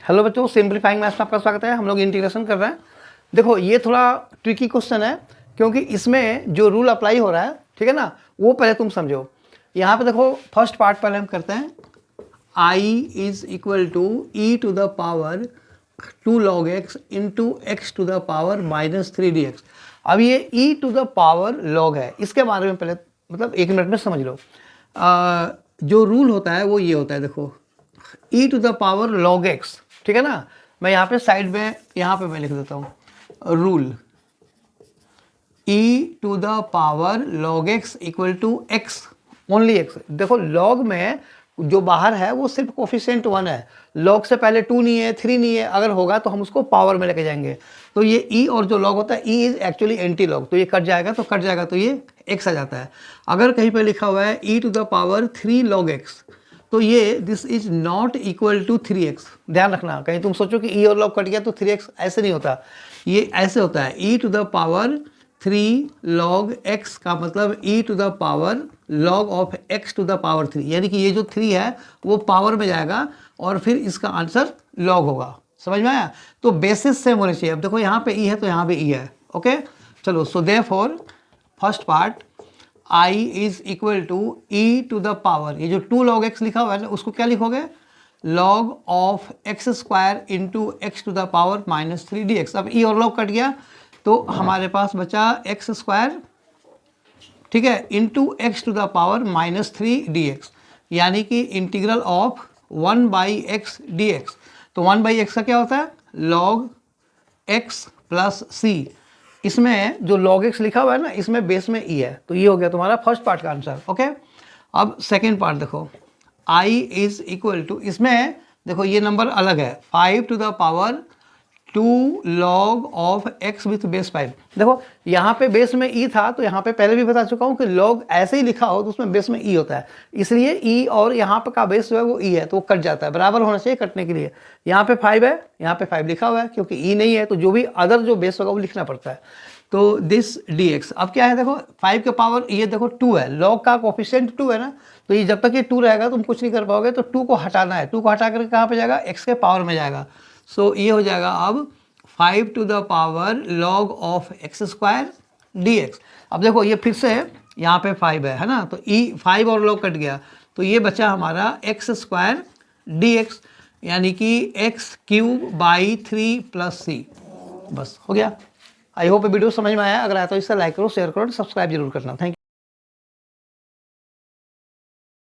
Hello बच्चों, simplifying maths में आपका स्वागत है। हम लोग इंटीग्रेशन कर रहे हैं। देखो ये थोड़ा ट्रिकी क्वेश्चन है क्योंकि इसमें जो रूल अप्लाई हो रहा है, ठीक है ना, वो पहले तुम समझो। यहाँ पे देखो फर्स्ट पार्ट पहले हम करते हैं। I is equal to e to the power 2 log x into x to the power -3 dx। अब ये e to the power log है, इसके बारे में पहले मतलब 1 मिनट में समझ लो। जो रूल होता है वो ये होता है, देखो e to the power log x, ठीक है ना। मैं यहाँ पे साइड में यहाँ पे मैं लिख देता हूँ rule e to the power log x equal to x, only x। देखो log में जो बाहर है वो सिर्फ कोफिशिएंट 1 है, log से पहले 2 नहीं है, 3 नहीं है। अगर होगा तो हम उसको पावर में लेके जाएंगे। तो ये e और जो log होता है, e is actually anti log, तो ये कट जाएगा तो कट जाएगा, तो ये x आ जाता है। अगर कहीं पे लिखा हुआ है e to the power 3 log x, तो ये this is not equal to 3x। ध्यान रखना, कहीं तुम सोचो कि e और log कट गया तो 3x, ऐसे नहीं होता। ये ऐसे होता है e to the power 3 log x का मतलब e to the power log of x to the power 3, यानी कि ये जो 3 है वो पावर में जाएगा और फिर इसका आंसर log होगा। समझ में आया? तो बेसिस सेम होने चाहिए। अब देखो यहाँ पे e है तो यहाँ पे e है। ओके चलो, so therefore first part I is equal to e to the power, ये जो 2 log x लिखा हुआ है ना, उसको क्या लिखोगे? log of x square into x to the power -3 dx। अब e और log कट गया तो हमारे पास बचा एक्स स्क्वायर, ठीक है, into x to the power -3 dx, यानी कि इंटीग्रल ऑफ 1/x dx। तो 1/x का क्या होता है? log x plus c। इसमें जो log x लिखा हुआ है ना, इसमें बेस में e है, तो ये हो गया तुम्हारा फर्स्ट पार्ट का आंसर। ओके, अब सेकेंड पार्ट देखो, I इज इक्वल टू, इसमें देखो ये नंबर अलग है, 5 to the power 2 log of x with base 5। देखो यहाँ पे बेस में e था, तो यहाँ पे पहले भी बता चुका हूँ कि log ऐसे ही लिखा हो तो उसमें बेस में e होता है, इसलिए e और यहाँ पे का बेस जो है वो e है, तो वो कट जाता है। बराबर होना चाहिए कटने के लिए। यहाँ पे 5 है, यहाँ पे 5 लिखा हुआ है, क्योंकि e नहीं है तो जो भी अदर जो बेस होगा वो लिखना पड़ता है। तो दिस dx अब क्या है, देखो 5 के पावर ये देखो 2 है, log का कोफिशिएंट 2 है ना, तो ये जब तक ये 2 रहेगा तुम कुछ नहीं कर पाओगे। तो 2 को हटाना है, 2 को हटा करके कहाँ पे जाएगा? x के पावर में जाएगा। सो ये हो जाएगा अब 5 to the power log of x square dx। अब देखो ये फिर से यहाँ पे 5 है ना, तो e 5 और log कट गया, तो ये बचा हमारा एक्स स्क्वायर dx, यानी कि x³/3 + c। बस हो गया। आई होप वीडियो समझ में आया। अगर आया तो इसे लाइक करो, शेयर करो, सब्सक्राइब जरूर करना। Thank you.